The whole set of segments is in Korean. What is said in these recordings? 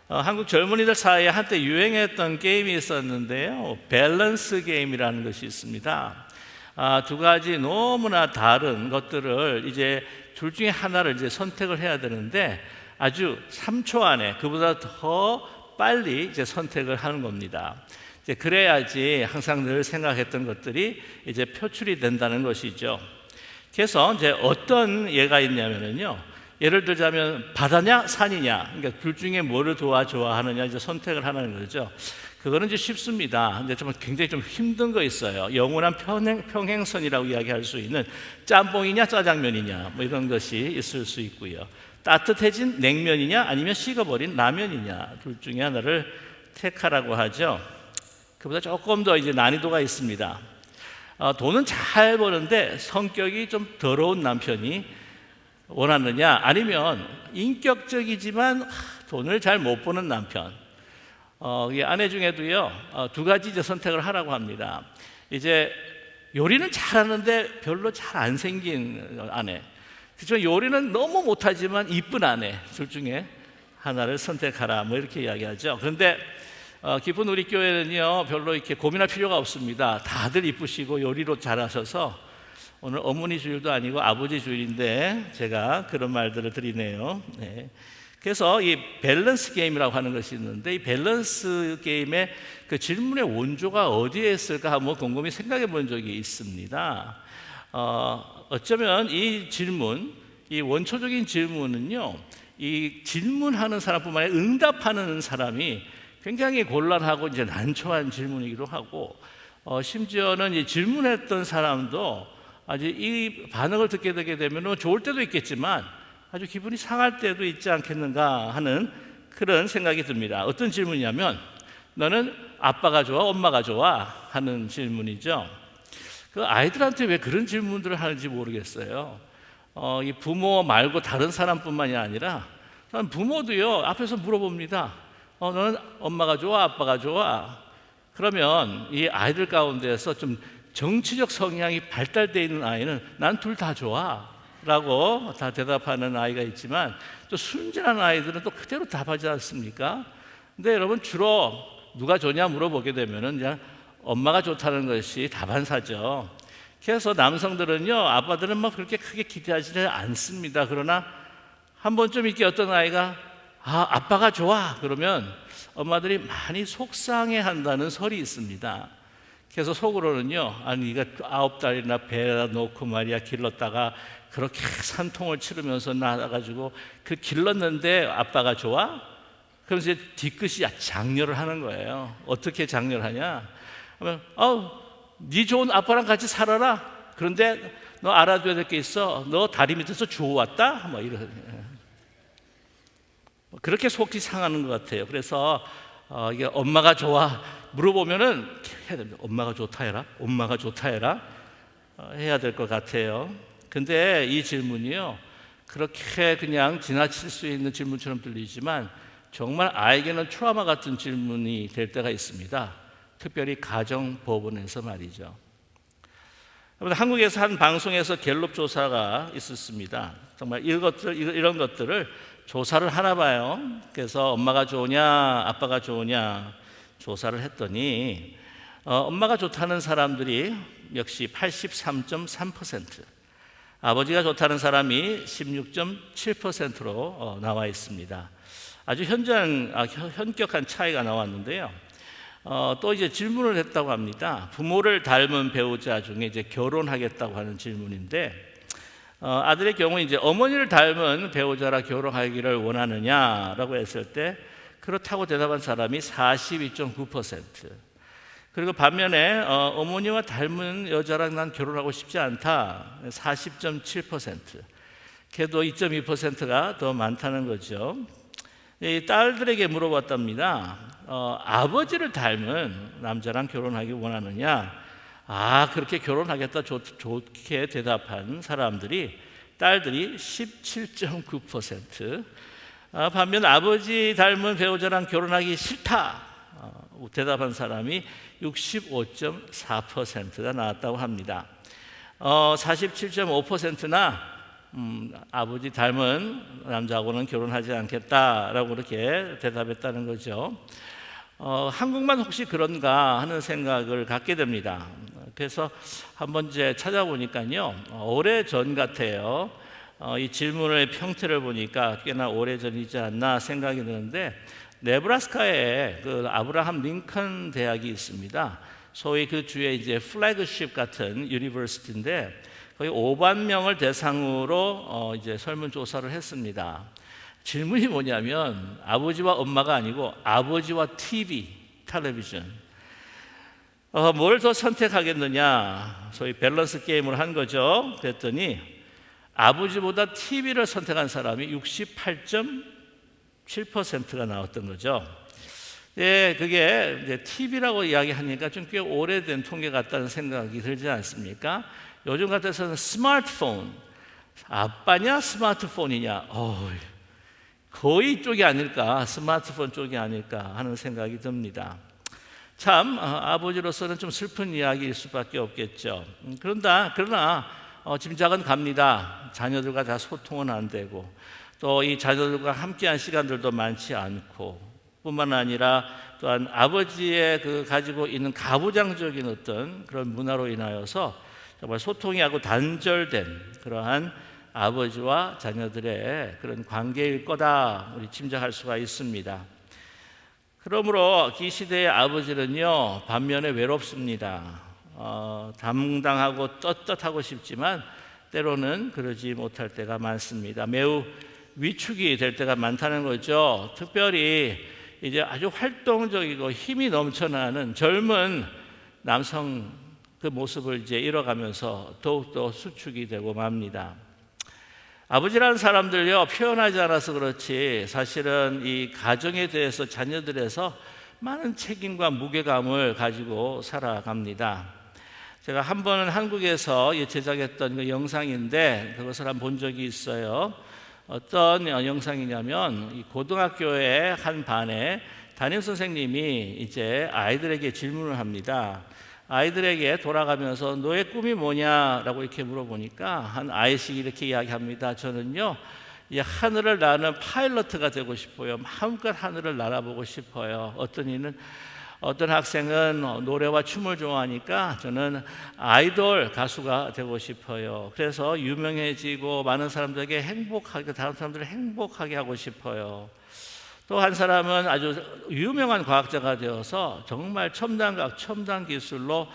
한국 젊은이들 사이에 한때 유행했던 게임이 있었는데요. 밸런스 게임이라는 것이 있습니다. 두 가지 너무나 다른 것들을 이제 둘 중에 하나를 이제 선택을 해야 되는데 아주 3초 안에 그보다 더 빨리 이제 선택을 하는 겁니다. 이제 그래야지 항상 늘 생각했던 것들이 이제 표출이 된다는 것이죠. 그래서 이제 어떤 예가 있냐면요. 예를 들자면 바다냐 산이냐, 그러니까 둘 중에 뭐를 좋아하느냐 이제 선택을 하는 거죠. 그거는 이제 쉽습니다. 근데 좀 굉장히 좀 힘든 거 있어요. 영원한 평행선이라고 이야기할 수 있는 짬뽕이냐 짜장면이냐 뭐 이런 것이 있을 수 있고요. 따뜻해진 냉면이냐 아니면 식어버린 라면이냐 둘 중에 하나를 택하라고 하죠. 그보다 조금 더 이제 난이도가 있습니다. 돈은 잘 버는데 성격이 좀 더러운 남편이 원하느냐 아니면 인격적이지만 돈을 잘 못 버는 남편. 아내 중에도요 두 가지 이제 선택을 하라고 합니다. 이제 요리는 잘하는데 별로 잘 안 생긴 아내, 그렇죠? 요리는 너무 못하지만 이쁜 아내, 둘 중에 하나를 선택하라 뭐 이렇게 이야기하죠. 그런데 깊은 우리 교회는요 별로 이렇게 고민할 필요가 없습니다. 다들 이쁘시고 요리로 잘하셔서 오늘 어머니 주일도 아니고 아버지 주일인데 제가 그런 말들을 드리네요. 네. 그래서 이 밸런스 게임이라고 하는 것이 있는데 이 밸런스 게임의 그 질문의 원조가 어디에 있을까 한번 곰곰이 생각해 본 적이 있습니다. 어쩌면 이 질문, 이 원초적인 질문은요, 이 질문하는 사람뿐만 아니라 응답하는 사람이 굉장히 곤란하고 이제 난처한 질문이기도 하고, 심지어는 이 질문했던 사람도 아주 이 반응을 듣게 되게 되면 좋을 때도 있겠지만 아주 기분이 상할 때도 있지 않겠는가 하는 그런 생각이 듭니다. 어떤 질문이냐면 너는 아빠가 좋아 엄마가 좋아 하는 질문이죠. 그 아이들한테 왜 그런 질문들을 하는지 모르겠어요. 이 부모 말고 다른 사람뿐만이 아니라 부모도요 앞에서 물어봅니다. 너는 엄마가 좋아 아빠가 좋아? 그러면 이 아이들 가운데서 좀 정치적 성향이 발달되어 있는 아이는 난 둘 다 좋아 라고 다 대답하는 아이가 있지만 또 순진한 아이들은 또 그대로 답하지 않습니까? 근데 여러분 주로 누가 좋냐 물어보게 되면은 그냥 엄마가 좋다는 것이 다반사죠. 그래서 남성들은요 아빠들은 뭐 그렇게 크게 기대하지는 않습니다. 그러나 한 번쯤 이렇게 어떤 아이가 아빠가 좋아 그러면 엄마들이 많이 속상해한다는 설이 있습니다. 그래서 속으로는요, 아니 네가 9달이나 배에다 놓고 말이야 길렀다가 그렇게 산통을 치르면서 나가지고 그 길렀는데 아빠가 좋아? 그럼 이제 뒤끝이 장렬을 하는 거예요. 어떻게 장렬하냐? 그러면 네 좋은 아빠랑 같이 살아라. 그런데 너 알아둬야 될 게 있어. 너 다리 밑에서 주워왔다? 뭐 이런. 그렇게 속이 상하는 것 같아요. 그래서 이게 엄마가 좋아 물어보면은 해야 됩니다. 엄마가 좋다 해라. 엄마가 좋다 해라. 해야 될 것 같아요. 근데 이 질문이요 그렇게 그냥 지나칠 수 있는 질문처럼 들리지만 정말 아이에게는 트라우마 같은 질문이 될 때가 있습니다. 특별히 가정 법원에서 말이죠. 한국에서 한 방송에서 갤럽 조사가 있었습니다. 정말 이런 것들을 조사를 하나 봐요. 그래서 엄마가 좋으냐 아빠가 좋으냐 조사를 했더니 엄마가 좋다는 사람들이 역시 83.3%, 아버지가 좋다는 사람이 16.7%로 나와 있습니다. 아주 현격한 차이가 나왔는데요. 또 이제 질문을 했다고 합니다. 부모를 닮은 배우자 중에 이제 결혼하겠다고 하는 질문인데 아들의 경우 이제 어머니를 닮은 배우자라 결혼하기를 원하느냐라고 했을 때 그렇다고 대답한 사람이 42.9%. 그리고 반면에 어머니와 닮은 여자랑 난 결혼하고 싶지 않다 40.7%. 걔도 2.2%가 더 많다는 거죠. 이 딸들에게 물어봤답니다. 아버지를 닮은 남자랑 결혼하기 원하느냐? 그렇게 결혼하겠다 좋게 대답한 사람들이 딸들이 17.9%. 반면 아버지 닮은 배우자랑 결혼하기 싫다 대답한 사람이 65.4%가 나왔다고 합니다. 47.5%나 아버지 닮은 남자하고는 결혼하지 않겠다라고 그렇게 대답했다는 거죠. 한국만 혹시 그런가 하는 생각을 갖게 됩니다. 그래서 한번 이제 찾아보니까요, 오래전 같아요. 이 질문의 형태를 보니까 꽤나 오래전이지 않나 생각이 드는데, 네브라스카에 그 아브라함 링컨 대학이 있습니다. 소위 그 주의 이제 플래그십 같은 유니버시티인데, 거의 5만 명을 대상으로 이제 설문조사를 했습니다. 질문이 뭐냐면 아버지와 엄마가 아니고 아버지와 텔레비전. 뭘 더 선택하겠느냐, 소위 밸런스 게임을 한 거죠. 그랬더니 아버지보다 TV를 선택한 사람이 68.7%가 나왔던 거죠. 예, 그게 이제 TV라고 이야기하니까 좀 꽤 오래된 통계 같다는 생각이 들지 않습니까? 요즘 같아서는 스마트폰, 아빠냐 스마트폰이냐, 거의 이쪽이 아닐까, 스마트폰 쪽이 아닐까 하는 생각이 듭니다. 참 아버지로서는 좀 슬픈 이야기일 수밖에 없겠죠. 그러나 짐작은 갑니다. 자녀들과 다 소통은 안 되고, 또 이 자녀들과 함께한 시간들도 많지 않고, 뿐만 아니라 또한 아버지의 그 가지고 있는 가부장적인 어떤 그런 문화로 인하여서 정말 소통이 하고 단절된 그러한 아버지와 자녀들의 그런 관계일 거다 우리 짐작할 수가 있습니다. 그러므로 이 시대의 아버지는요, 반면에 외롭습니다. 당당하고 떳떳하고 싶지만 때로는 그러지 못할 때가 많습니다. 매우 위축이 될 때가 많다는 거죠. 특별히 이제 아주 활동적이고 힘이 넘쳐나는 젊은 남성 그 모습을 이제 잃어가면서 더욱더 수축이 되고 맙니다. 아버지라는 사람들요, 표현하지 않아서 그렇지 사실은 이 가정에 대해서 자녀들에서 많은 책임과 무게감을 가지고 살아갑니다. 제가 한 번은 한국에서 제작했던 그 영상인데 그것을 한번 본 적이 있어요. 어떤 영상이냐면 이 고등학교의 한 반에 담임 선생님이 이제 아이들에게 질문을 합니다. 아이들에게 돌아가면서 너의 꿈이 뭐냐라고 이렇게 물어보니까 한 아이씩 이렇게 이야기합니다. 저는요, 이 하늘을 나는 파일럿가 되고 싶어요. 마음껏 하늘을 날아보고 싶어요. 어떤 학생은 노래와 춤을 좋아하니까 저는 아이돌 가수가 되고 싶어요. 그래서 유명해지고 많은 사람들에게 다른 사람들을 행복하게 하고 싶어요. 또 한 사람은 아주 유명한 과학자가 되어서 정말 첨단과학, 첨단 기술로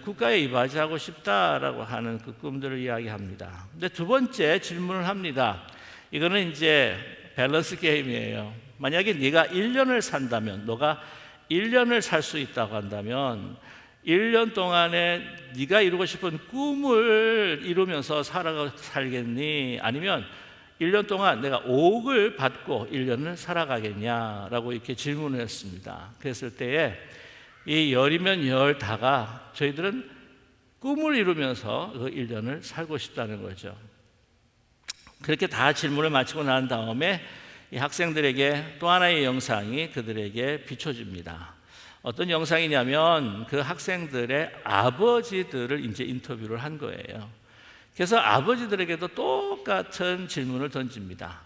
국가에 이바지하고 싶다라고 하는 그 꿈들을 이야기합니다. 근데 두 번째 질문을 합니다. 이거는 이제 밸런스 게임이에요. 만약에 네가 1년을 산다면, 너가 1년을 살 수 있다고 한다면 1년 동안에 네가 이루고 싶은 꿈을 이루면서 살겠니? 아니면 1년 동안 내가 5억을 받고 1년을 살아가겠냐라고 이렇게 질문을 했습니다. 그랬을 때에 이 열이면 열 다가 저희들은 꿈을 이루면서 그 1년을 살고 싶다는 거죠. 그렇게 다 질문을 마치고 난 다음에 이 학생들에게 또 하나의 영상이 그들에게 비춰집니다. 어떤 영상이냐면 그 학생들의 아버지들을 이제 인터뷰를 한 거예요. 그래서 아버지들에게도 똑같은 질문을 던집니다.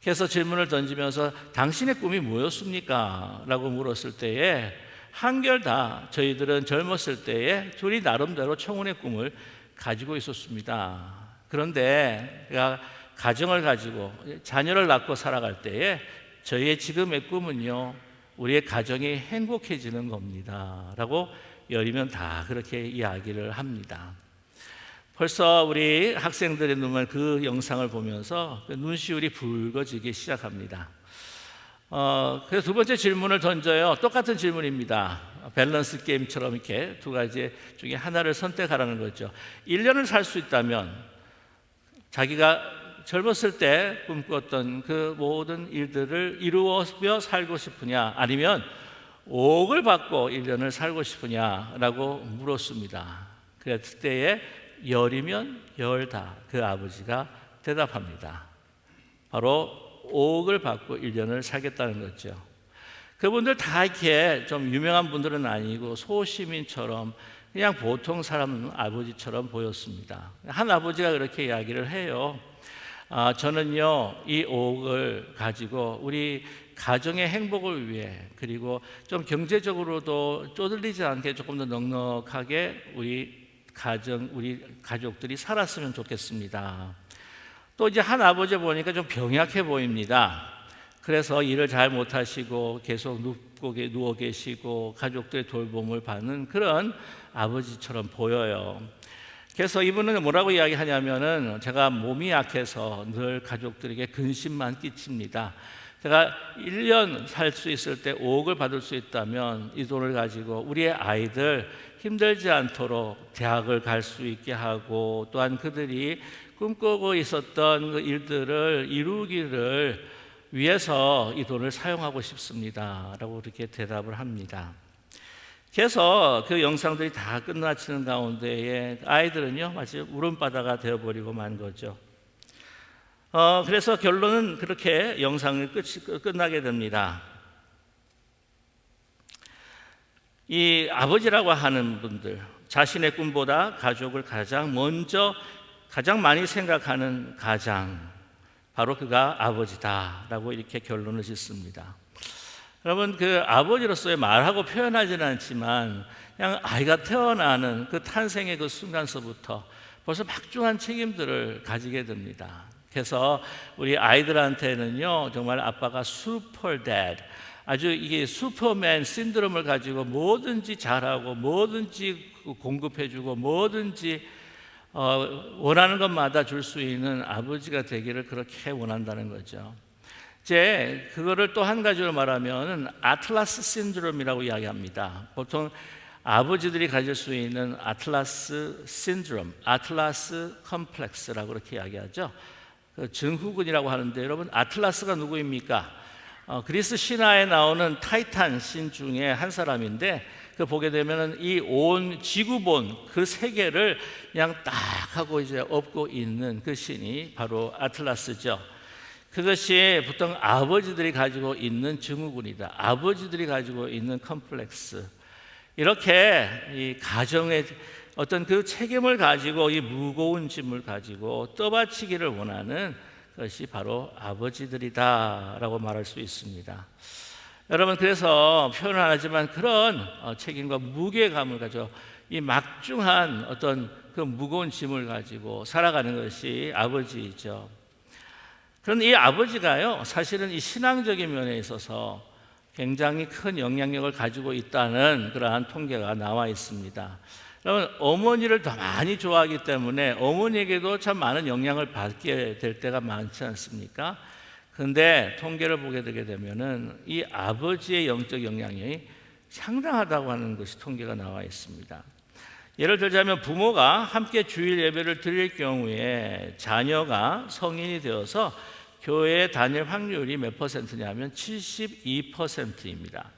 그래서 질문을 던지면서 당신의 꿈이 뭐였습니까? 라고 물었을 때에 한결 다 저희들은 젊었을 때에 둘이 나름대로 청혼의 꿈을 가지고 있었습니다. 그런데 가정을 가지고 자녀를 낳고 살아갈 때에 저희의 지금의 꿈은요, 우리의 가정이 행복해지는 겁니다. 라고 열이면 다 그렇게 이야기를 합니다. 벌써 우리 학생들의 눈을 그 영상을 보면서 눈시울이 붉어지기 시작합니다. 그래서 두 번째 질문을 던져요. 똑같은 질문입니다. 밸런스 게임처럼 이렇게 두 가지 중에 하나를 선택하라는 거죠. 1년을 살 수 있다면 자기가 젊었을 때 꿈꾸었던 그 모든 일들을 이루며 살고 싶으냐, 아니면 5억을 받고 1년을 살고 싶으냐라고 물었습니다. 그랬을 때에 열이면 열다 그 아버지가 대답합니다. 바로 5억을 받고 1년을 살겠다는 거죠. 그분들 다 이렇게 좀 유명한 분들은 아니고 소시민처럼 그냥 보통 사람 아버지처럼 보였습니다. 한 아버지가 그렇게 이야기를 해요. 저는요 이 5억을 가지고 우리 가정의 행복을 위해, 그리고 좀 경제적으로도 쪼들리지 않게 조금 더 넉넉하게 우리 가족들이 살았으면 좋겠습니다. 또 이제 한 아버지 보니까 좀 병약해 보입니다. 그래서 일을 잘 못하시고 계속 누워 계시고 가족들의 돌봄을 받는 그런 아버지처럼 보여요. 그래서 이분은 뭐라고 이야기하냐면은, 제가 몸이 약해서 늘 가족들에게 근심만 끼칩니다. 제가 1년 살 수 있을 때 5억을 받을 수 있다면 이 돈을 가지고 우리의 아이들 힘들지 않도록 대학을 갈 수 있게 하고, 또한 그들이 꿈꾸고 있었던 그 일들을 이루기를 위해서 이 돈을 사용하고 싶습니다 라고 이렇게 대답을 합니다. 그래서 그 영상들이 다 끝나치는 가운데에 아이들은요 마치 울음바다가 되어버리고 만 거죠. 그래서 결론은 그렇게 영상을 끝나게 됩니다. 이 아버지라고 하는 분들, 자신의 꿈보다 가족을 가장 많이 생각하는 가장, 바로 그가 아버지다라고 이렇게 결론을 짓습니다. 여러분, 그 아버지로서의 말하고 표현하지는 않지만 그냥 아이가 태어나는 그 탄생의 그 순간서부터 벌써 막중한 책임들을 가지게 됩니다. 그래서 우리 아이들한테는요 정말 아빠가 슈퍼 데드, 아주 이게 슈퍼맨 신드롬을 가지고 뭐든지 잘하고 뭐든지 공급해주고 뭐든지 원하는 것마다 줄 수 있는 아버지가 되기를 그렇게 원한다는 거죠. 이제 그거를 또 한 가지로 말하면 아틀라스 신드롬이라고 이야기합니다. 보통 아버지들이 가질 수 있는 아틀라스 신드롬, 아틀라스 컴플렉스라고 그렇게 이야기하죠. 그 증후군이라고 하는데, 여러분 아틀라스가 누구입니까? 그리스 신화에 나오는 타이탄 신 중에 한 사람인데, 그 보게 되면은 이 온 지구본 그 세계를 그냥 딱 하고 이제 업고 있는 그 신이 바로 아틀라스죠. 그것이 보통 아버지들이 가지고 있는 증후군이다. 아버지들이 가지고 있는 컴플렉스. 이렇게 이 가정의 어떤 그 책임을 가지고 이 무거운 짐을 가지고 떠받치기를 원하는 것이 바로 아버지들이다라고 말할 수 있습니다. 여러분, 그래서 표현을 안 하지만 그런 책임과 무게감을 가지고 이 막중한 어떤 그 무거운 짐을 가지고 살아가는 것이 아버지이죠. 그런데 이 아버지가요 사실은 이 신앙적인 면에 있어서 굉장히 큰 영향력을 가지고 있다는 그러한 통계가 나와 있습니다. 여러분, 어머니를 더 많이 좋아하기 때문에 어머니에게도 참 많은 영향을 받게 될 때가 많지 않습니까? 그런데 통계를 보게 되게 되면은 이 아버지의 영적 영향이 상당하다고 하는 것이 통계가 나와 있습니다. 예를 들자면 부모가 함께 주일 예배를 드릴 경우에 자녀가 성인이 되어서 교회에 다닐 확률이 몇 퍼센트냐면 72%입니다.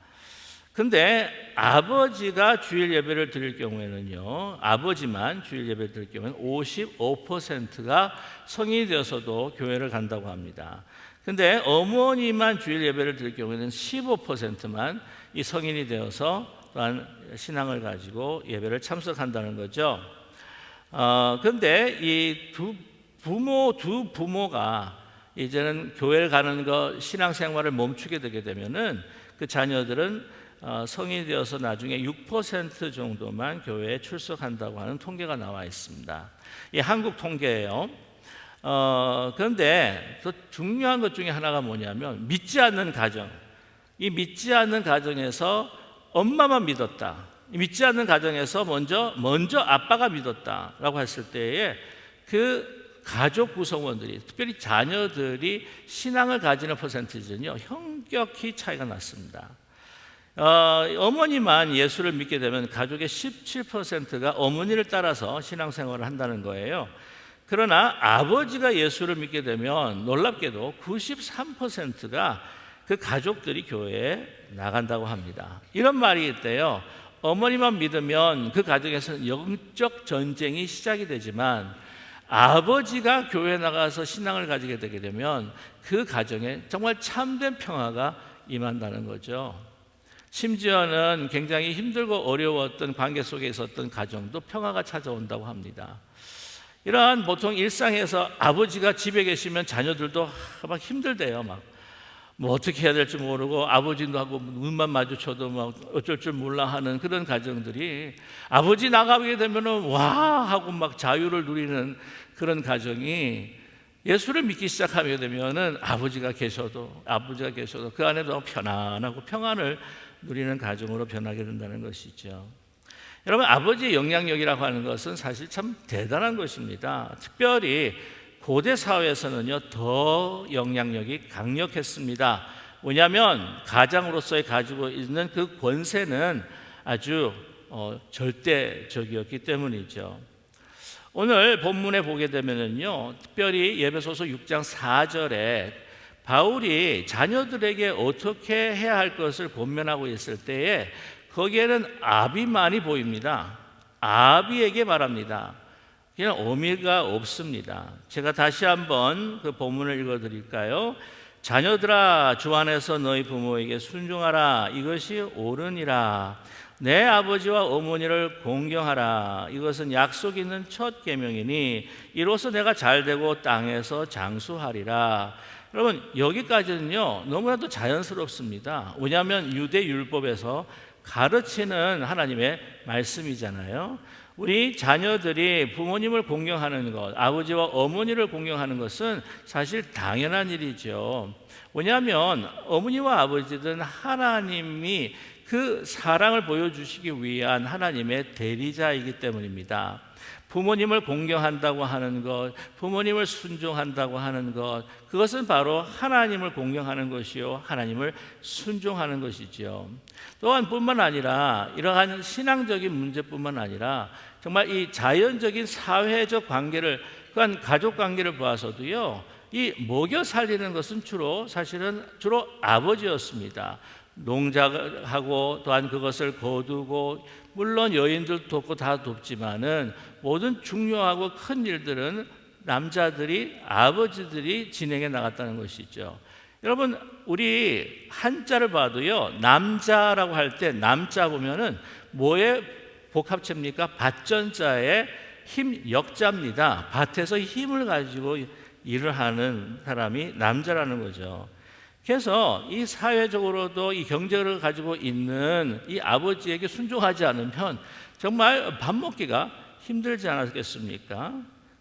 근데 아버지가 주일 예배를 드릴 경우에는요, 아버지만 주일 예배를 드릴 경우에는 55%가 성인이 되어서도 교회를 간다고 합니다. 근데 어머니만 주일 예배를 드릴 경우에는 15%만 이 성인이 되어서 또한 신앙을 가지고 예배를 참석한다는 거죠. 근데 이 두 부모가 이제는 교회를 가는 거, 신앙생활을 멈추게 되게 되면은 그 자녀들은 성인이 되어서 나중에 6% 정도만 교회에 출석한다고 하는 통계가 나와 있습니다. 이 한국 통계예요. 그런데 더 중요한 것 중에 하나가 뭐냐면 믿지 않는 가정. 이 믿지 않는 가정에서 엄마만 믿었다. 믿지 않는 가정에서 먼저 아빠가 믿었다라고 했을 때에 그 가족 구성원들이, 특별히 자녀들이 신앙을 가지는 퍼센티지는요 현격히 차이가 났습니다. 어머니만 예수를 믿게 되면 가족의 17%가 어머니를 따라서 신앙생활을 한다는 거예요. 그러나 아버지가 예수를 믿게 되면 놀랍게도 93%가 그 가족들이 교회에 나간다고 합니다. 이런 말이 있대요. 어머니만 믿으면 그 가정에서는 영적 전쟁이 시작이 되지만 아버지가 교회에 나가서 신앙을 가지게 되게 되면 그 가정에 정말 참된 평화가 임한다는 거죠. 심지어는 굉장히 힘들고 어려웠던 관계 속에 있었던 가정도 평화가 찾아온다고 합니다. 이러한 보통 일상에서 아버지가 집에 계시면 자녀들도 막 힘들대요. 막 뭐 어떻게 해야 될지 모르고 아버지도 하고 눈만 마주쳐도 막 어쩔 줄 몰라 하는 그런 가정들이, 아버지 나가게 되면은 와 하고 막 자유를 누리는 그런 가정이, 예수를 믿기 시작하게 되면은 아버지가 계셔도 그 안에도 편안하고 평안을 누리는 가정으로 변하게 된다는 것이죠. 여러분, 아버지의 영향력이라고 하는 것은 사실 참 대단한 것입니다. 특별히 고대 사회에서는요, 더 영향력이 강력했습니다. 왜냐하면 가장으로서의 가지고 있는 그 권세는 아주 절대적이었기 때문이죠. 오늘 본문에 보게 되면은요, 특별히 에베소서 6장 4절에 바울이 자녀들에게 어떻게 해야 할 것을 권면하고 있을 때에 거기에는 아비만이 보입니다. 아비에게 말합니다. 그냥 어미가 없습니다. 제가 다시 한번 그 본문을 읽어드릴까요? 자녀들아, 주 안에서 너희 부모에게 순종하라. 이것이 옳으니라. 내 아버지와 어머니를 공경하라. 이것은 약속 있는 첫 계명이니 이로써 내가 잘되고 땅에서 장수하리라. 여러분, 여기까지는요 너무나도 자연스럽습니다. 왜냐하면 유대 율법에서 가르치는 하나님의 말씀이잖아요. 우리 자녀들이 부모님을 공경하는 것, 아버지와 어머니를 공경하는 것은 사실 당연한 일이죠. 왜냐하면 어머니와 아버지는 하나님이 그 사랑을 보여주시기 위한 하나님의 대리자이기 때문입니다. 부모님을 공경한다고 하는 것, 부모님을 순종한다고 하는 것, 그것은 바로 하나님을 공경하는 것이요, 하나님을 순종하는 것이죠. 또한 뿐만 아니라 이러한 신앙적인 문제뿐만 아니라 정말 이 자연적인 사회적 관계를, 그한 가족 관계를 보아서도요, 이 먹여 살리는 것은 주로 아버지였습니다. 농작하고 또한 그것을 거두고, 물론 여인들 돕고 다 돕지만은 모든 중요하고 큰 일들은 남자들이, 아버지들이 진행해 나갔다는 것이죠. 여러분, 우리 한자를 봐도요, 남자라고 할 때 남자 보면은 뭐의 복합체입니까? 밭전자의 힘, 역자입니다. 밭에서 힘을 가지고 일을 하는 사람이 남자라는 거죠. 그래서 이 사회적으로도 이 경제를 가지고 있는 이 아버지에게 순종하지 않으면 정말 밥 먹기가 힘들지 않았겠습니까?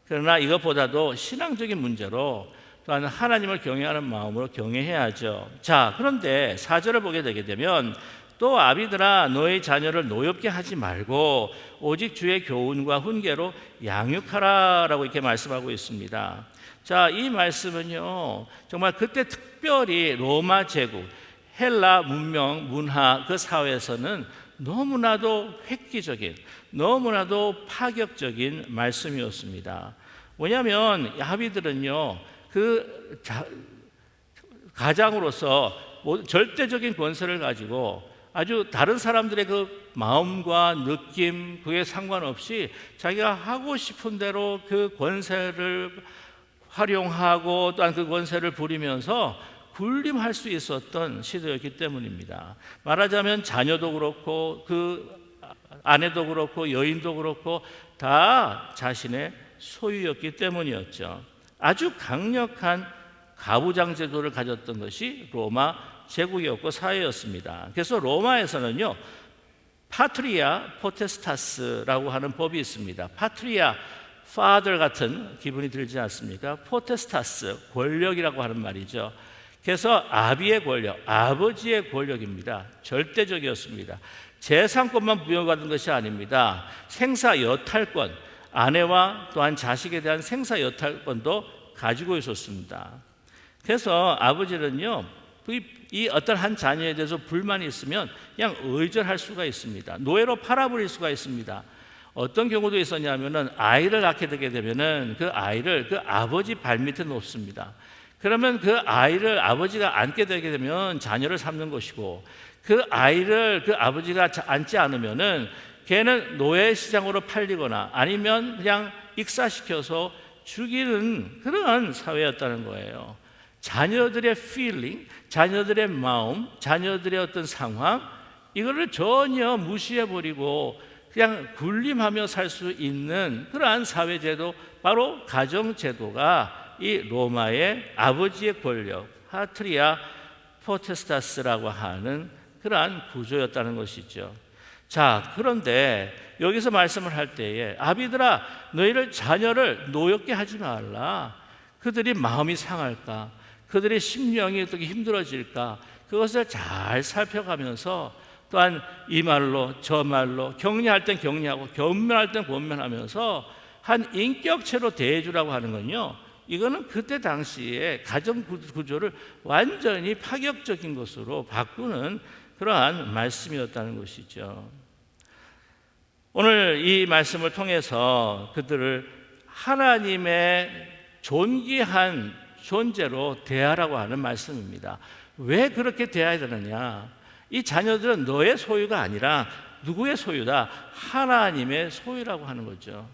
그러나 이것보다도 신앙적인 문제로 또한 하나님을 경외하는 마음으로 경외해야죠. 자, 그런데 4절을 보게 되게 되면 또 아비들아, 너의 자녀를 노엽게 하지 말고 오직 주의 교훈과 훈계로 양육하라 라고 이렇게 말씀하고 있습니다. 자, 이 말씀은요, 정말 그때 특별히 로마 제국, 헬라 문명, 문화, 그 사회에서는 너무나도 획기적인, 너무나도 파격적인 말씀이었습니다. 왜냐하면 아비들은요, 가장으로서 절대적인 권세를 가지고 아주 다른 사람들의 그 마음과 느낌, 그에 상관없이 자기가 하고 싶은 대로 그 권세를 활용하고 또한 그 권세를 부리면서 군림할 수 있었던 시대였기 때문입니다. 말하자면 자녀도 그렇고 그 아내도 그렇고 여인도 그렇고 다 자신의 소유였기 때문이었죠. 아주 강력한 가부장 제도를 가졌던 것이 로마 제국이었고 사회였습니다. 그래서 로마에서는요, 파트리아 포테스타스라고 하는 법이 있습니다. 파트리아 father 같은 기분이 들지 않습니까? 포테스타스, 권력이라고 하는 말이죠. 그래서 아비의 권력, 아버지의 권력입니다. 절대적이었습니다. 재산권만 부여받은 것이 아닙니다. 생사 여탈권, 아내와 또한 자식에 대한 생사 여탈권도 가지고 있었습니다. 그래서 아버지는요, 이 어떤 한 자녀에 대해서 불만이 있으면 그냥 의절할 수가 있습니다. 노예로 팔아버릴 수가 있습니다. 어떤 경우도 있었냐면은 아이를 낳게 되게 되면은 그 아이를 그 아버지 발밑에 놓습니다. 그러면 그 아이를 아버지가 안게 되게 되면 자녀를 삼는 것이고, 그 아이를 그 아버지가 안지 않으면은 걔는 노예 시장으로 팔리거나 아니면 그냥 익사시켜서 죽이는 그런 사회였다는 거예요. 자녀들의 feeling, 자녀들의 마음, 자녀들의 어떤 상황, 이거를 전혀 무시해버리고 그냥 군림하며 살 수 있는 그러한 사회제도 바로 가정제도가 이 로마의 아버지의 권력, 하트리아 포테스타스라고 하는 그러한 구조였다는 것이죠. 자, 그런데 여기서 말씀을 할 때에 아비들아, 너희를 자녀를 노엽게 하지 말라. 그들이 마음이 상할까? 그들의 심령이 어떻게 힘들어질까? 그것을 잘 살펴가면서 또한 이 말로 저 말로 격려할 땐 격려하고 권면할 땐 권면하면서 한 인격체로 대해주라고 하는 건요, 이거는 그때 당시에 가정 구조를 완전히 파격적인 것으로 바꾸는 그러한 말씀이었다는 것이죠. 오늘 이 말씀을 통해서 그들을 하나님의 존귀한 존재로 대하라고 하는 말씀입니다. 왜 그렇게 대해야 되느냐? 이 자녀들은 너의 소유가 아니라 누구의 소유다? 하나님의 소유라고 하는 거죠.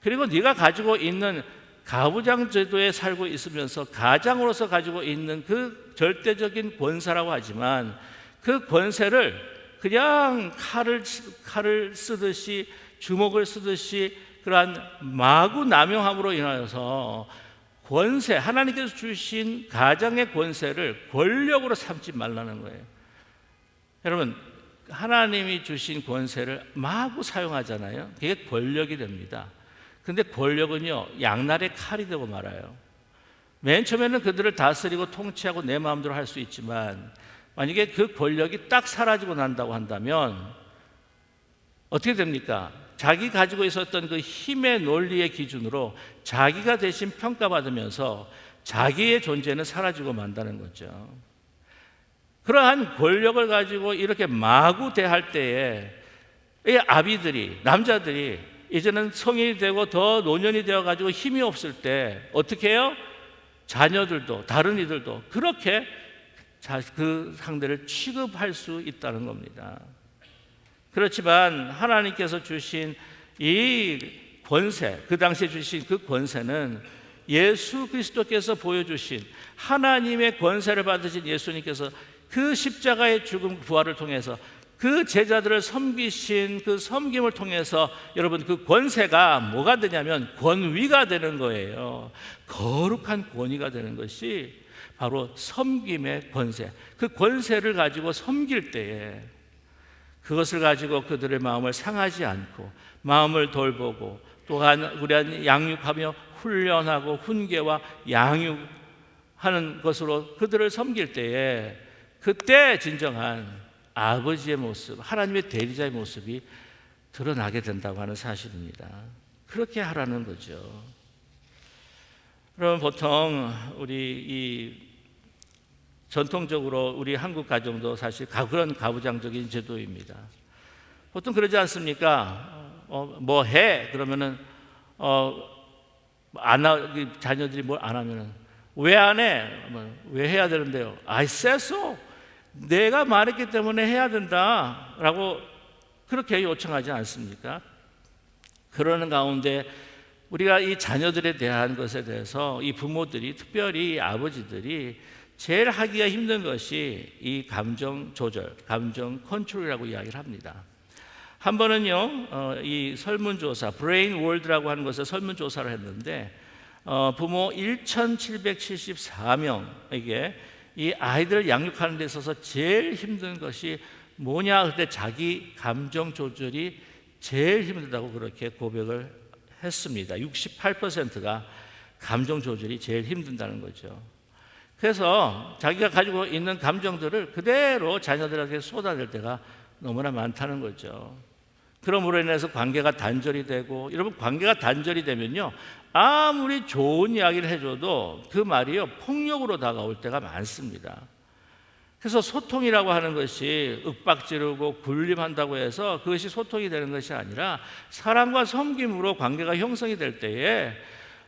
그리고 네가 가지고 있는 가부장 제도에 살고 있으면서 가장으로서 가지고 있는 그 절대적인 권세라고 하지만 그 권세를 그냥 칼을 쓰듯이 주먹을 쓰듯이 그러한 마구 남용함으로 인하여서 권세, 하나님께서 주신 가장의 권세를 권력으로 삼지 말라는 거예요. 여러분, 하나님이 주신 권세를 마구 사용하잖아요. 그게 권력이 됩니다. 근데 권력은요, 양날의 칼이 되고 말아요. 맨 처음에는 그들을 다스리고 통치하고 내 마음대로 할 수 있지만 만약에 그 권력이 딱 사라지고 난다고 한다면 어떻게 됩니까? 자기 가지고 있었던 그 힘의 논리의 기준으로 자기가 대신 평가받으면서 자기의 존재는 사라지고 만다는 거죠. 그러한 권력을 가지고 이렇게 마구 대할 때에 이 아비들이, 남자들이 이제는 성인이 되고 더 노년이 되어가지고 힘이 없을 때 어떻게 해요? 자녀들도 다른 이들도 그렇게 그 상대를 취급할 수 있다는 겁니다. 그렇지만 하나님께서 주신 이 권세, 그 당시에 주신 그 권세는 예수 그리스도께서 보여주신 하나님의 권세를 받으신 예수님께서 그 십자가의 죽음 부활을 통해서 그 제자들을 섬기신 그 섬김을 통해서 여러분 그 권세가 뭐가 되냐면 권위가 되는 거예요. 거룩한 권위가 되는 것이 바로 섬김의 권세. 그 권세를 가지고 섬길 때에 그것을 가지고 그들의 마음을 상하지 않고 마음을 돌보고 또한 우리한 양육하며 훈련하고 훈계와 양육하는 것으로 그들을 섬길 때에 그때 진정한 아버지의 모습, 하나님의 대리자의 모습이 드러나게 된다고 하는 사실입니다. 그렇게 하라는 거죠. 그럼 보통 우리 전통적으로 우리 한국 가정도 사실 그런 가부장적인 제도입니다. 보통 그러지 않습니까? 뭐 해? 그러면은 자녀들이 뭘 안 하면은 왜 안 해? 왜 해야 되는데요? I said so. 내가 말했기 때문에 해야 된다라고 그렇게 요청하지 않습니까? 그러는 가운데 우리가 이 자녀들에 대한 것에 대해서 이 부모들이 특별히 아버지들이 제일 하기가 힘든 것이 이 감정 조절, 감정 컨트롤이라고 이야기를 합니다. 한 번은요, 이 설문조사, 브레인 월드라고 하는 것을 설문조사를 했는데 부모 1,774명에게 이 아이들을 양육하는 데 있어서 제일 힘든 것이 뭐냐? 그때 자기 감정 조절이 제일 힘들다고 그렇게 고백을 했습니다. 68%가 감정 조절이 제일 힘든다는 거죠. 그래서 자기가 가지고 있는 감정들을 그대로 자녀들에게 쏟아낼 때가 너무나 많다는 거죠. 그러므로 인해서 관계가 단절이 되고, 여러분 관계가 단절이 되면요, 아무리 좋은 이야기를 해줘도 그 말이요 폭력으로 다가올 때가 많습니다. 그래서 소통이라고 하는 것이 윽박지르고 군림한다고 해서 그것이 소통이 되는 것이 아니라 사랑과 섬김으로 관계가 형성이 될 때에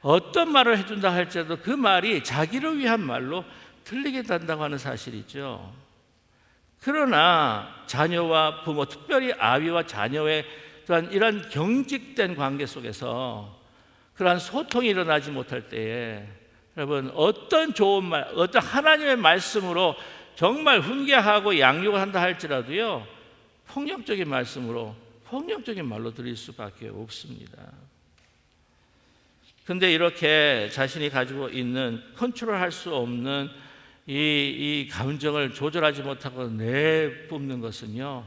어떤 말을 해준다 할지라도 그 말이 자기를 위한 말로 들리게 된다고 하는 사실이죠. 그러나 자녀와 부모, 특별히 아비와 자녀의 또한 이런 경직된 관계 속에서 그러한 소통이 일어나지 못할 때에 여러분 어떤 좋은 말, 어떤 하나님의 말씀으로 정말 훈계하고 양육을 한다 할지라도요 폭력적인 말씀으로 폭력적인 말로 들릴 수밖에 없습니다. 근데 이렇게 자신이 가지고 있는 컨트롤할 수 없는 이 감정을 조절하지 못하고 내뿜는 것은요,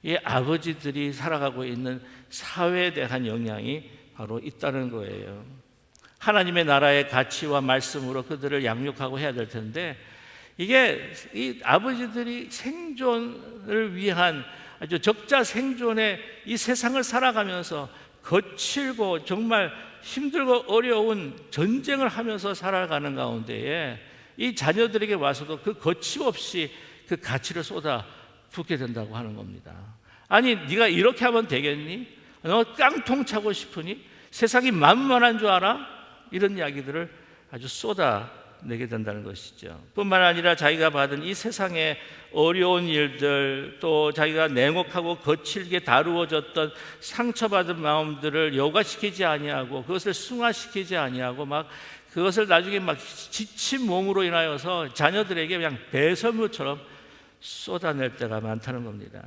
이 아버지들이 살아가고 있는 사회에 대한 영향이 바로 있다는 거예요. 하나님의 나라의 가치와 말씀으로 그들을 양육하고 해야 될 텐데, 이게 이 아버지들이 생존을 위한 아주 적자 생존의 이 세상을 살아가면서 거칠고 정말 힘들고 어려운 전쟁을 하면서 살아가는 가운데에 이 자녀들에게 와서도 그 거침없이 그 가치를 쏟아 붓게 된다고 하는 겁니다. 아니, 네가 이렇게 하면 되겠니? 너 깡통 차고 싶으니? 세상이 만만한 줄 알아? 이런 이야기들을 아주 쏟아내게 된다는 것이죠. 뿐만 아니라 자기가 받은 이 세상의 어려운 일들, 또 자기가 냉혹하고 거칠게 다루어졌던 상처받은 마음들을 여과시키지 아니하고 그것을 승화시키지 아니하고 막 그것을 나중에 막 지친 몸으로 인하여서 자녀들에게 그냥 배설물처럼 쏟아낼 때가 많다는 겁니다.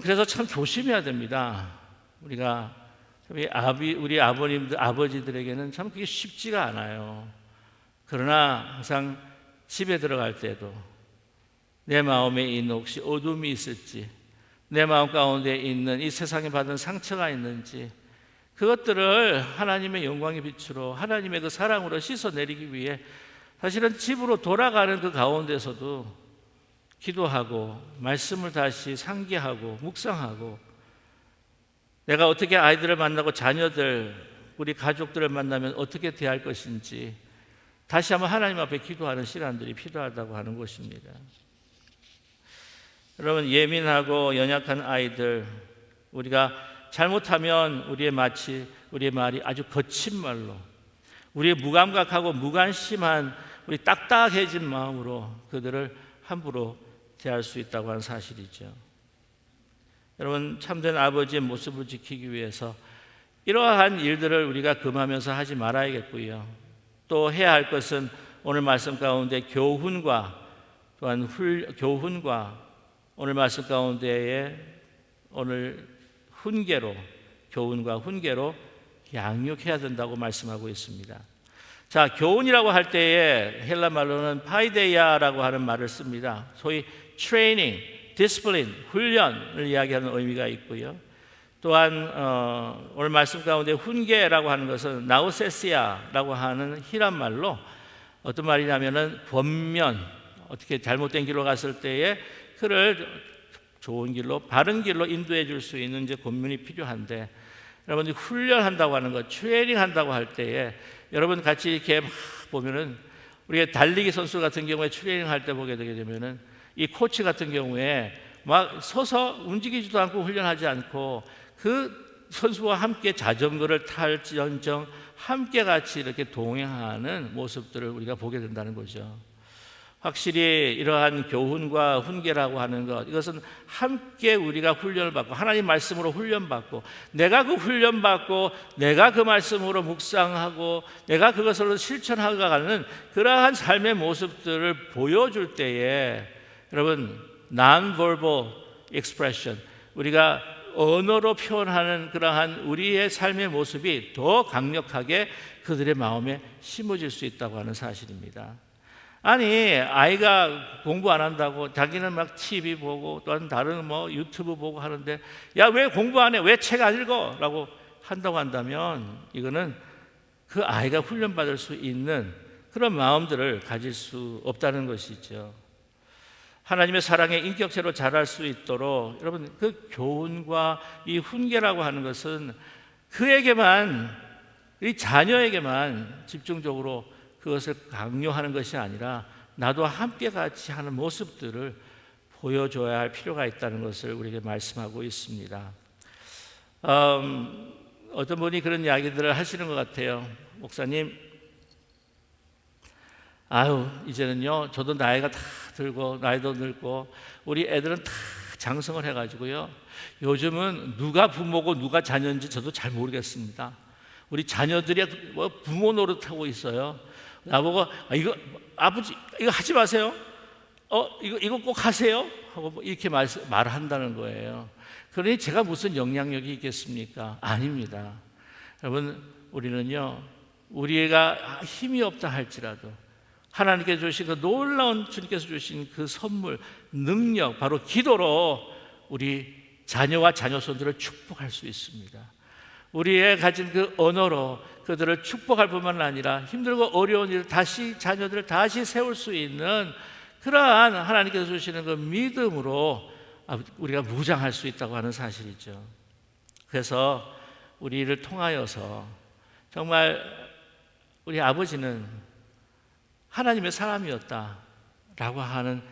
그래서 참 조심해야 됩니다. 우리가 우리 아버님들, 아버지들에게는 참 그게 쉽지가 않아요. 그러나 항상 집에 들어갈 때도 내 마음에 있는 혹시 어둠이 있을지, 내 마음 가운데 있는 이 세상에 받은 상처가 있는지, 그것들을 하나님의 영광의 빛으로, 하나님의 그 사랑으로 씻어내리기 위해 사실은 집으로 돌아가는 그 가운데서도 기도하고 말씀을 다시 상기하고 묵상하고, 내가 어떻게 아이들을 만나고 자녀들, 우리 가족들을 만나면 어떻게 대할 것인지 다시 한번 하나님 앞에 기도하는 시간들이 필요하다고 하는 것입니다. 여러분, 예민하고 연약한 아이들, 우리가 잘못하면 우리의 말이 아주 거친 말로, 우리의 무감각하고 무관심한 우리 딱딱해진 마음으로 그들을 함부로 대할 수 있다고 하는 사실이죠. 여러분, 참된 아버지의 모습을 지키기 위해서 이러한 일들을 우리가 금하면서 하지 말아야겠고요. 또 해야 할 것은 오늘 말씀 가운데 교훈과 오늘 말씀 가운데에 오늘 교훈과 훈계로 양육해야 된다고 말씀하고 있습니다. 자, 교훈이라고 할 때에 헬라 말로는 파이데이아라고 하는 말을 씁니다. 소위 트레이닝, 디스플린, 훈련을 이야기하는 의미가 있고요. 또한 오늘 말씀 가운데 훈계라고 하는 것은 나우세시아라고 하는 히람 말로 어떤 말이냐면은 권면, 어떻게 잘못된 길로 갔을 때에 그를 좋은 길로, 바른 길로 인도해 줄 수 있는 이제 권면이 필요한데, 여러분들이 훈련한다고 하는 것, 트레이닝 한다고 할 때에 여러분 같이 이렇게 막 보면은, 우리가 달리기 선수 같은 경우에 트레이닝 할 때 보게 되게 되면은 이 코치 같은 경우에 막 서서 움직이지도 않고 훈련하지 않고 그 선수와 함께 자전거를 탈지언정 함께 같이 이렇게 동행하는 모습들을 우리가 보게 된다는 거죠. 확실히 이러한 교훈과 훈계라고 하는 것, 이것은 함께 우리가 훈련을 받고 하나님 말씀으로 훈련받고, 내가 그 훈련받고 내가 그 말씀으로 묵상하고 내가 그것으로 실천하고 가는 그러한 삶의 모습들을 보여줄 때에, 여러분, non-verbal expression, 우리가 언어로 표현하는 그러한 우리의 삶의 모습이 더 강력하게 그들의 마음에 심어질 수 있다고 하는 사실입니다. 아니, 아이가 공부 안 한다고 자기는 막 TV 보고 또는 다른 유튜브 보고 하는데, 야, 왜 공부 안 해? 왜 책 안 읽어? 라고 한다고 한다면 이거는 그 아이가 훈련받을 수 있는 그런 마음들을 가질 수 없다는 것이죠. 하나님의 사랑의 인격체로 자랄 수 있도록 여러분, 그 교훈과 이 훈계라고 하는 것은 그에게만, 이 자녀에게만 집중적으로 그것을 강요하는 것이 아니라 나도 함께 같이 하는 모습들을 보여줘야 할 필요가 있다는 것을 우리에게 말씀하고 있습니다. 어떤 분이 그런 이야기들을 하시는 것 같아요. 목사님, 이제는요, 저도 나이가 다 들고 나이도 늙고 우리 애들은 다 장성을 해가지고요, 요즘은 누가 부모고 누가 자녀인지 저도 잘 모르겠습니다. 우리 자녀들이 부모 노릇하고 있어요. 나보고 이거 아버지 이거 하지 마세요. 이거 꼭 하세요. 하고 이렇게 말한다는 거예요. 그러니 제가 무슨 영향력이 있겠습니까? 아닙니다. 여러분, 우리는요, 우리가 힘이 없다 할지라도 하나님께 주신 그 놀라운 주님께서 주신 그 선물, 능력, 바로 기도로 우리 자녀와 자녀손들을 축복할 수 있습니다. 우리의 가진 그 언어로 그들을 축복할 뿐만 아니라 힘들고 어려운 일을 다시, 자녀들을 다시 세울 수 있는 그러한 하나님께서 주시는 그 믿음으로 우리가 무장할 수 있다고 하는 사실이죠. 그래서 우리를 통하여서 정말 우리 아버지는 하나님의 사람이었다라고 하는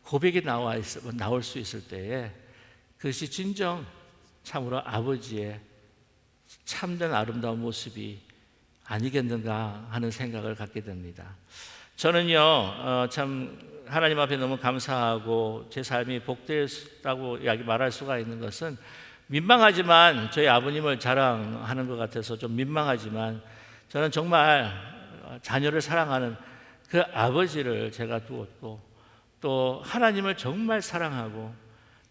고백이 나올 수 있을 때에 그것이 진정 참으로 아버지의 참된 아름다운 모습이 아니겠는가 하는 생각을 갖게 됩니다. 저는요, 참 하나님 앞에 너무 감사하고 제 삶이 복되었다고 말할 수가 있는 것은 민망하지만, 저희 아버님을 자랑하는 것 같아서 좀 민망하지만, 저는 정말 자녀를 사랑하는 그 아버지를 제가 두었고, 또 하나님을 정말 사랑하고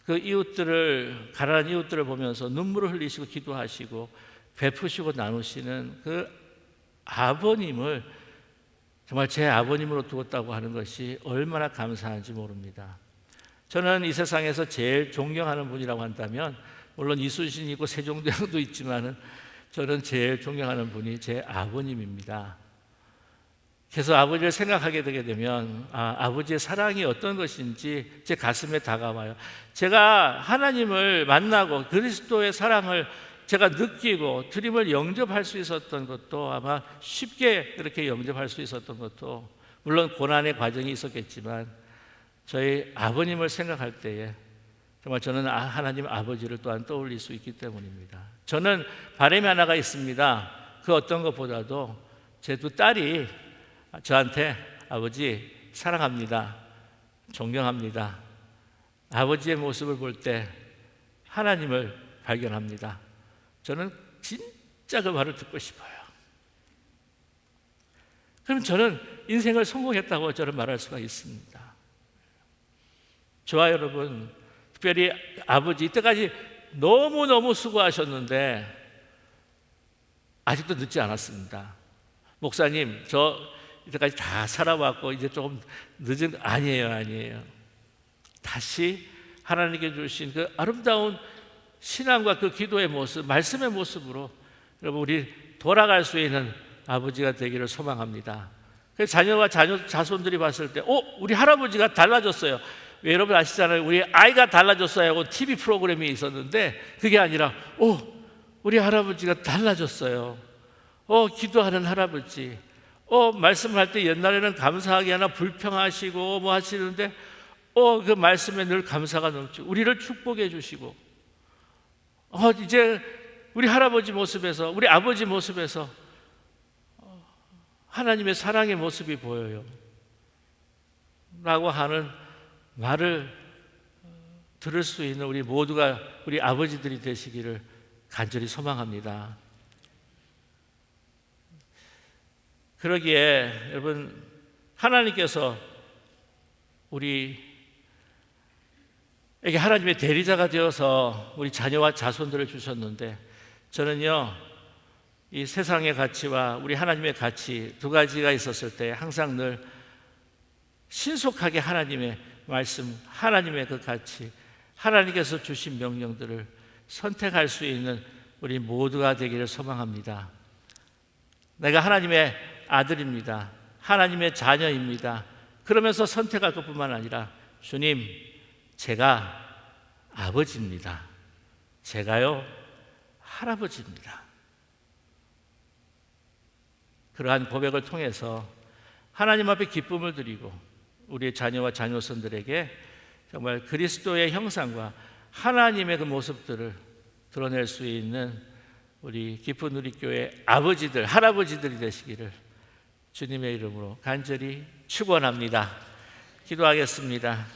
그 이웃들을, 가난한 이웃들을 보면서 눈물을 흘리시고 기도하시고 베푸시고 나누시는 그 아버님을 정말 제 아버님으로 두었다고 하는 것이 얼마나 감사한지 모릅니다. 저는 이 세상에서 제일 존경하는 분이라고 한다면, 물론 이순신이 있고 세종대왕도 있지만은 저는 제일 존경하는 분이 제 아버님입니다. 그래서 아버지를 생각하게 되게 되면 아버지의 사랑이 어떤 것인지 제 가슴에 다가와요. 제가 하나님을 만나고 그리스도의 사랑을 제가 느끼고 주님을 영접할 수 있었던 것도, 아마 쉽게 그렇게 영접할 수 있었던 것도, 물론 고난의 과정이 있었겠지만 저희 아버님을 생각할 때에 정말 저는 하나님 아버지를 또한 떠올릴 수 있기 때문입니다. 저는 바람이 하나가 있습니다. 그 어떤 것보다도 제 두 딸이 저한테 아버지 사랑합니다, 존경합니다, 아버지의 모습을 볼 때 하나님을 발견합니다. 저는 진짜 그 말을 듣고 싶어요. 그럼 저는 인생을 성공했다고 저는 말할 수가 있습니다. 저와 여러분, 특별히 아버지 이때까지 너무너무 수고하셨는데 아직도 늦지 않았습니다. 목사님, 저 이때까지 다 살아왔고 이제 조금 늦은, 아니에요. 다시 하나님께 주신 그 아름다운 신앙과 그 기도의 모습, 말씀의 모습으로 여러분 우리 돌아갈 수 있는 아버지가 되기를 소망합니다. 그래서 자녀와 자손들이 봤을 때 우리 할아버지가 달라졌어요. 왜, 여러분 아시잖아요. 우리 아이가 달라졌어요 하고 TV 프로그램이 있었는데, 그게 아니라 우리 할아버지가 달라졌어요. 기도하는 할아버지. 말씀을 할 때 옛날에는 감사하게 하나 불평하시고 뭐 하시는데 그 말씀에 늘 감사가 넘치고 우리를 축복해 주시고, 이제 우리 할아버지 모습에서, 우리 아버지 모습에서 하나님의 사랑의 모습이 보여요 라고 하는 말을 들을 수 있는 우리 모두가 우리 아버지들이 되시기를 간절히 소망합니다. 그러기에 여러분, 하나님께서 우리에게 하나님의 대리자가 되어서 우리 자녀와 자손들을 주셨는데, 저는요, 이 세상의 가치와 우리 하나님의 가치 두 가지가 있었을 때 항상 늘 신속하게 하나님의 말씀, 하나님의 그 가치, 하나님께서 주신 명령들을 선택할 수 있는 우리 모두가 되기를 소망합니다. 내가 하나님의 아들입니다, 하나님의 자녀입니다, 그러면서 선택할 것뿐만 아니라, 주님, 제가 아버지입니다, 제가요 할아버지입니다. 그러한 고백을 통해서 하나님 앞에 기쁨을 드리고 우리의 자녀와 자녀손들에게 정말 그리스도의 형상과 하나님의 그 모습들을 드러낼 수 있는 우리 깊은 우리교회 아버지들, 할아버지들이 되시기를 주님의 이름으로 간절히 축원합니다. 기도하겠습니다.